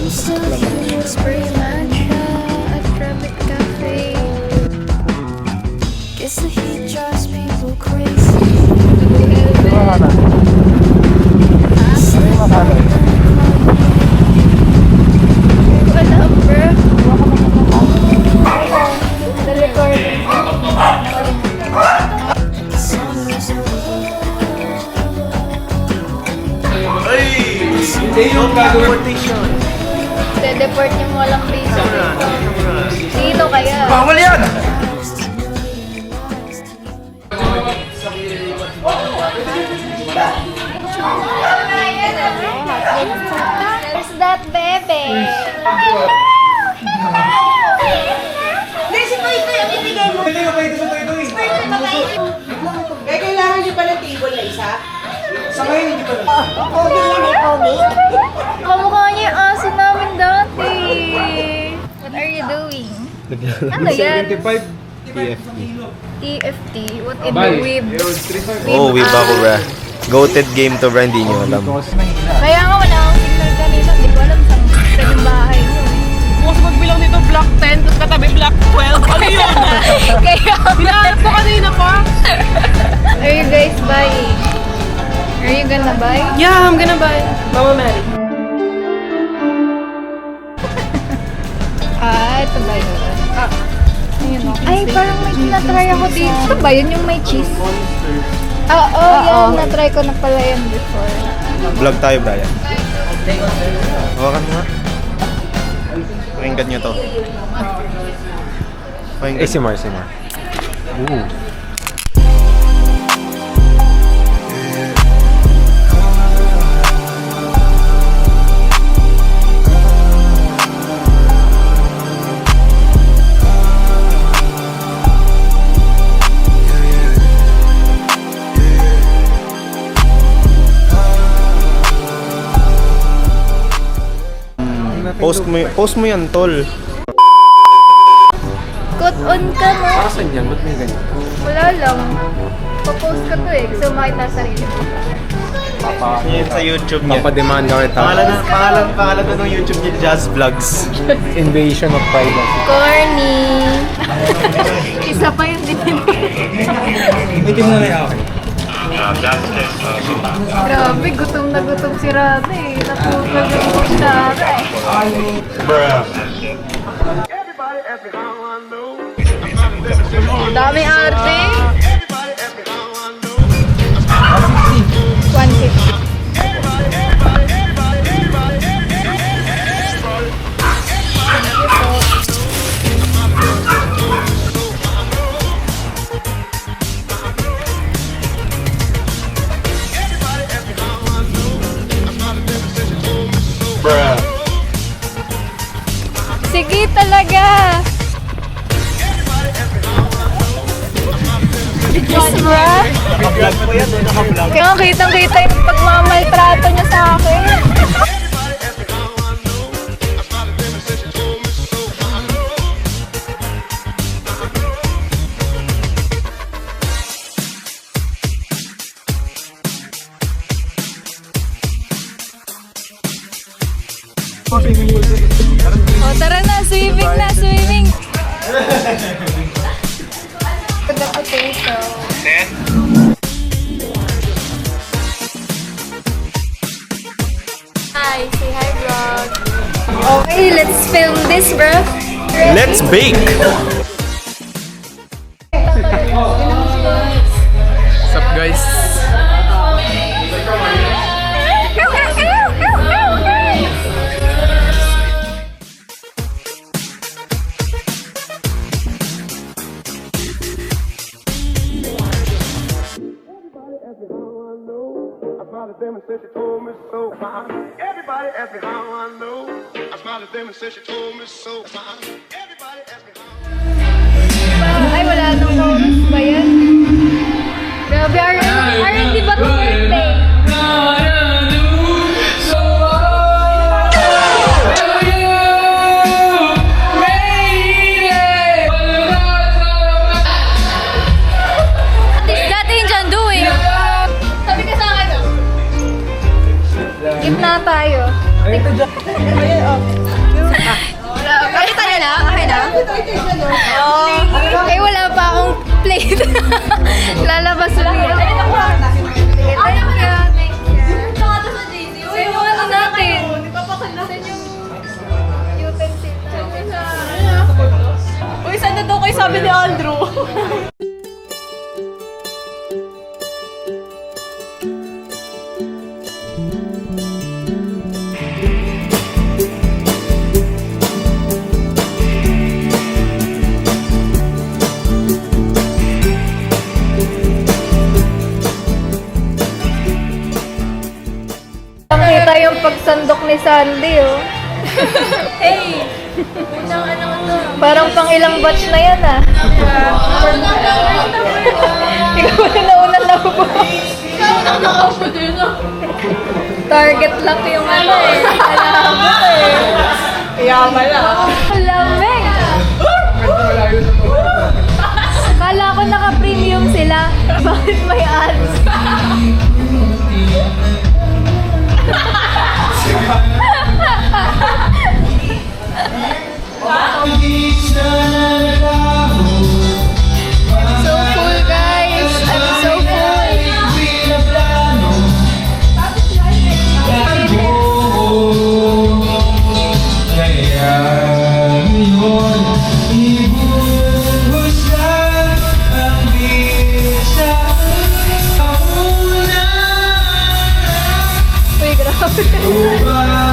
Spray matcha at Rabbit Cafe. Guess the heat drives people crazy. Wala, bro. The recording. Hindi yung deportation. Deport yung walang visa. Dito kaya. Bawal yan! Where's that baby? Si Toy Toy ang ibigay mo. Hindi yung ito sa Toy-Toy. Kaya kailangan niyo pala table na isa. Sa ngayon, hindi pa lang. Pogi yan eh, pogi. Kamukha niya yung aso namin dati. What are you doing? Ano yan? 75 TFT. TFT? What in the weeb? Oh, weeb ako, bra. Goated game to, bra. Hindi nyo alam. Kaya nga wala akong signal kanina. Hindi ko alam saan yung bahay mo. Bukas magbilang nito block 10, tapos katabi block 12. Ano yun? Kaya Binahanap ko kanina pa. are you guys buying? Are you gonna buy? Yeah, I'm gonna buy. Mama Mary. Ito ba yun? Ayun o. Ay, parang may tinatry ako dito. Ito ba yun yung may cheese? Yan. Na-try ko na pala yan before. Vlog tayo, Brian. Hawakan mo nga. Pakinggan nyo to. Pakinggan. Si Mar. Ooh. Post mo yan, tol. Cut on ka mo. Asan yan? Ba't may ganyan? Wala lang. Papost ka to eh. Gusto mo makita sa sarili mo. Yan sa YouTube niya. Papademand ka kita. Pangalan na ng YouTube niya, Jazz Vlogs. Invasion of privacy. Corny. Isa pa yung din. Hindi mo na ako. Grabe, gutom na gutom si Rana eh. Napupag yung kutsara eh. Dami arte. 150. Sige talaga. Yes, bruh. Naka-vlog mo yan, naka-vlog. Kaya kitang-kita yung pagmamaltrato niya sa akin. O tara na, swimming na, swimming. The potato. Hi, say hi, vlog. Okay, let's film this, bro. Let's bake! What's up, guys? Everybody ask me how I know. I smiled at them and said she told me so. Everybody ask me how. Ay, wala nang chorus ba yan? Grabe, R&B ba ito birthday? What is that Indian doing? Sabi ka sa akin, gitna tayo. Ay, tayo na? Okay na? Eh, wala pa akong plate. Lalabas ulit. Thank you. Saan yung ano natin? Saan yung utensil? Uy, saan na daw kayo sabi ni Andrew? Nakita yung pagsandok ni Sandy, oh. Hey! Parang pang ilang batch na yan, ah. Ikaw na nauna na po. Target lang yung ano eh. Alam eh. Kaya pala. Lamig! Kala ko naka-premium sila. Bakit may ads? So full, guys. I'm so full. Uy, grabe.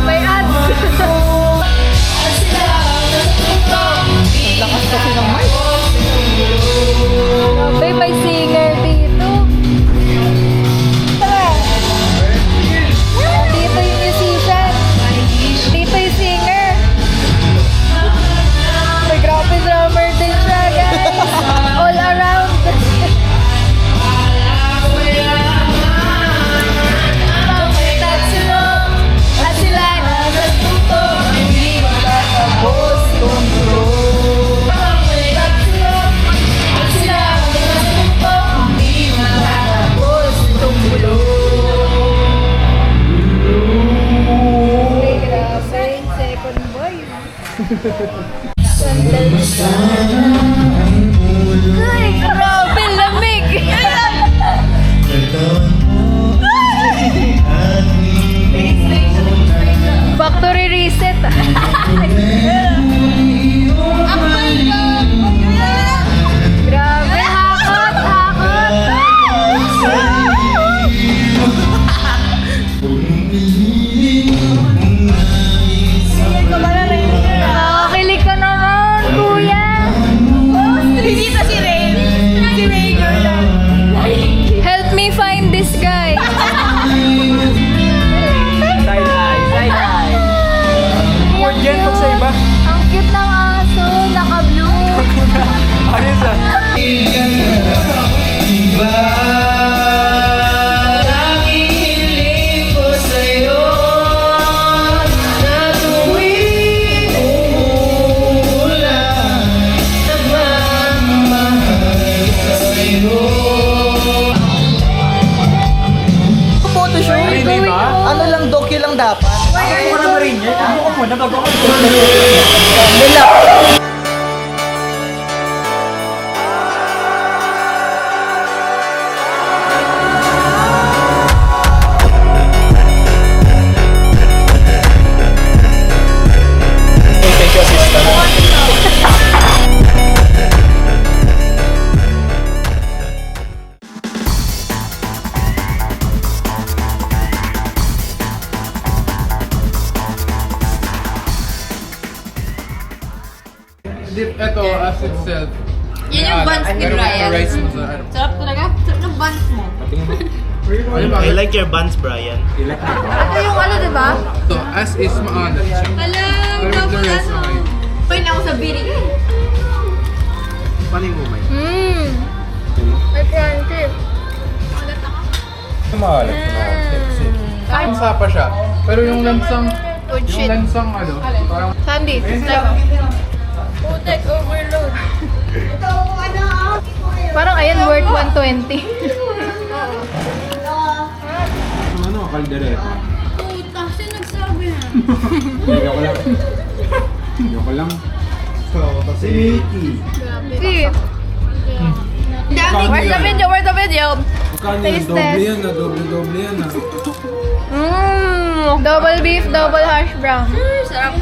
May ads. Lakas kasi ng mic. Grabe, may singer dito. Tara. Dito yung musician. Dito yung singer. May grabe drummer din siya, guys. All around. Tatsuno, at sila nasa tuto, hindi matatapos kung gulo. Tatsuno, at sila nasa tuto, hindi matatapos kung gulo. Ay, grabe, second voice. Sandal sana. Ay, grabe, lamig. Factory reset. Grabe, hakot, hakot. Nakakilig ka naman, kuya. Dito si Ray. Si Ray girl lang. Help me find this guy. Side eye. Word yan pag sa iba. Ang cute ng aso, naka-blue. Ayos ah. Hindi ba? Ano lang, docu lang dapat. Ako ko na ba rin yan? Ako ko muna bago ako. Ito, as itself. Yun yung buns ni Brian. Rice mo sa ano. Sarap talaga. Sarap ng buns mo. Ano ba? I like your buns, Brian. Ito yung ano, diba? So, as is maalat siya. Hala, Pero the double rest, ano. okay. Pain ako sa biri. Paano yung umay? May crunchy. Maalat. Kahit sapa siya. Pero yung lansang, Good shit. yung lansang ano, parang Sandy, try mo. Putek overload. Parang ayan, worth 120. ano, kaldereta. Puta, sino nagsabi na? See? Where's the video? Where's the video? Taste test. Double beef, double hash brown. Sarap.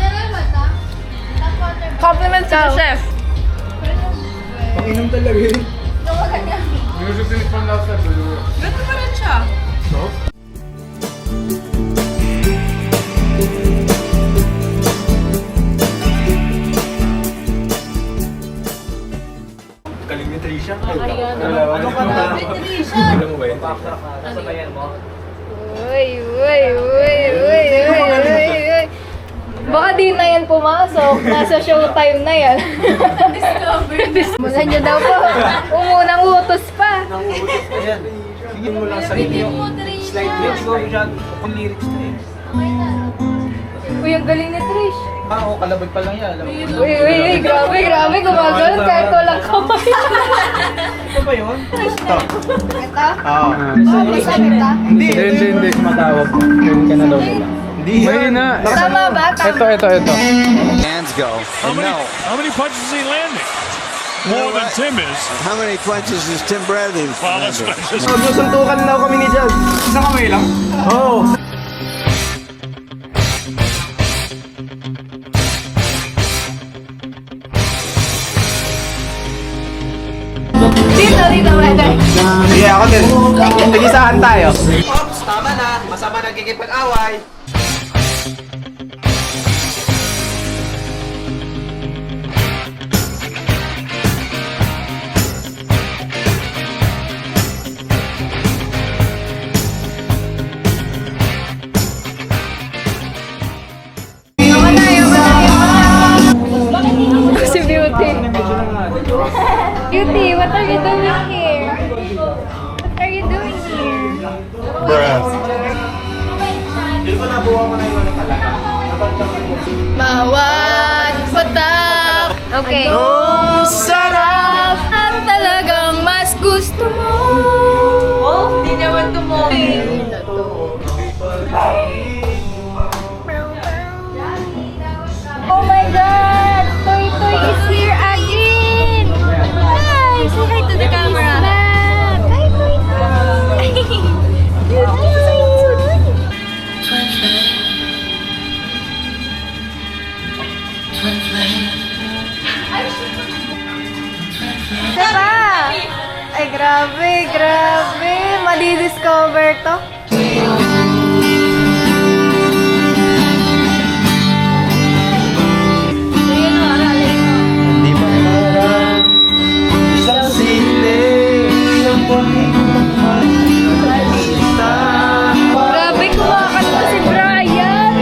Compliments to the chef. Pakinom talaga eh. Ganito pa rin siya. Galing ni Trisha. Ano ka na? Alam mo ba yun? Nasabayan mo? Uy. Baka di na yan pumasok. Nasa showtime na yan. Mulan niyo daw po. Umunang utos pa. Ayan. Sige mo lang sa inyo. Slide mo. Ikaw dyan. Kung lyrics na eh. Uy, ang galing ni Trish. Oo, kalabag pa lang yan. Alam mo. Uy, grabe. Gumagano'n kahit walang kamay. Ito ba yun? Ito. Ito? Oo. Masabi ka? Hindi. Matawag. Yun ka na daw nila. Hindi yan. Tama ba? Tama. Ito. Hands go. How many punches is he landing? More than Tim is. How many punches is Tim Bradley? Well, that's Suntukan daw kami ni Jazz. Isang kamay lang? Oo. Dito, brother. Sige, ako din. Nagisahan tayo. Ops, tama na. Masama nagkikipag-away. Si Beauty. Beauty, what are you doing here? What are you doing here? Bawat patak. Okay. Sarap ang talagang mas gusto mo. Oh, hindi naman tumoy. Oh my God! Toy Toy is here again! Hi! Say hi to the camera! Hi, Toy Toy! Diba? Ay, grabe! Madidiscover to. Hindi pa parang isang sili, isang Grabe, kumakanta si Brian!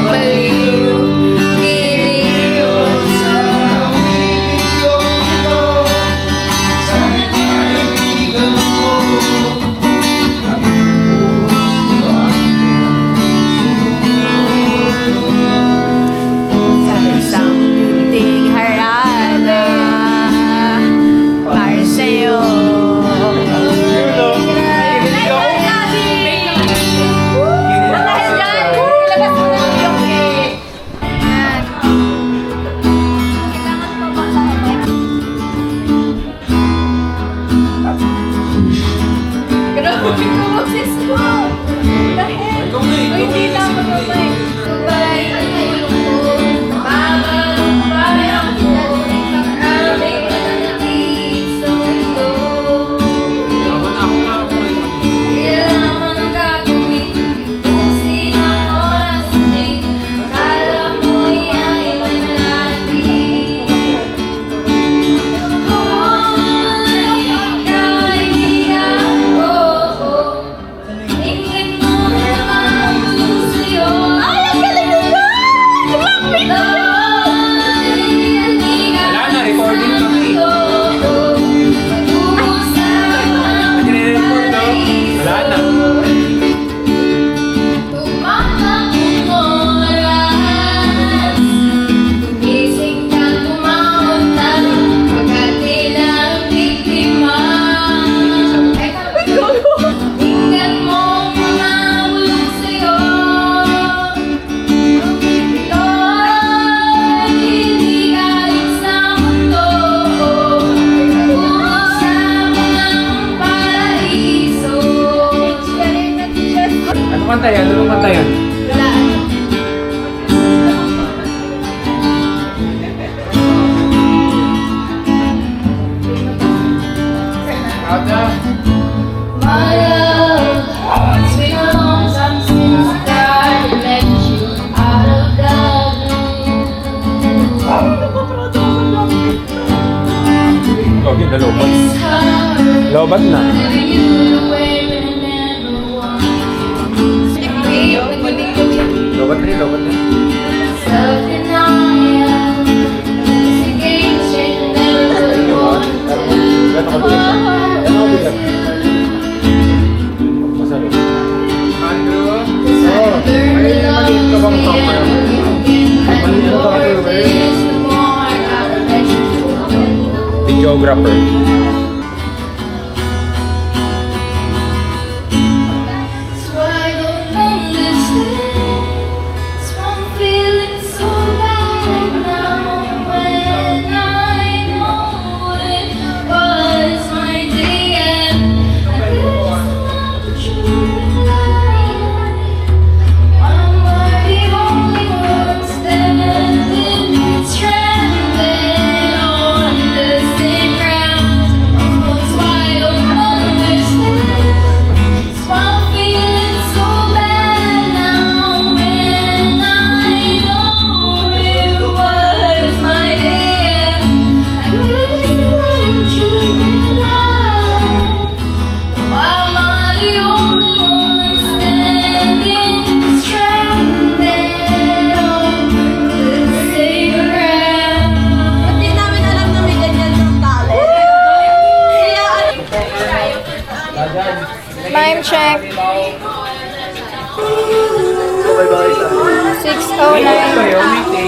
Baliw, giliw, sa isang pinting harana para sa'yo. Ingin mo naman gusto yun. Ay, ang galing kanta yan? Anong kanta yan? My love, it's been a long time since I met you out of Dublin. Okay, nalobat. It's hard Lobat na. living you away and never wanting to. Lobat na yun, lobat na. Self-denial is a game changer, never wanted. Videographer. Hindi namin alam na may ganyan ng talent. Kaya Time check. 6:09.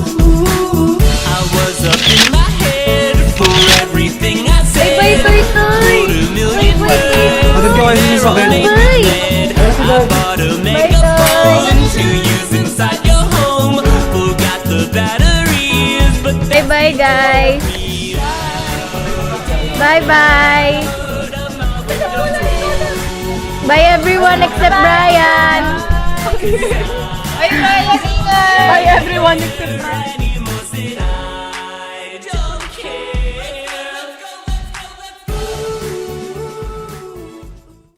I was up in my head for everything I said. Bye, Toy Toy. Wrote a million words. Hatid ko kayo sa akin. I bought a makeup phone to use inside your home. Forgot the batteries, but Bye, guys. Bye. Bye, everyone except Brian. Bye, Brian. Ingat. Bye, everyone except Brian.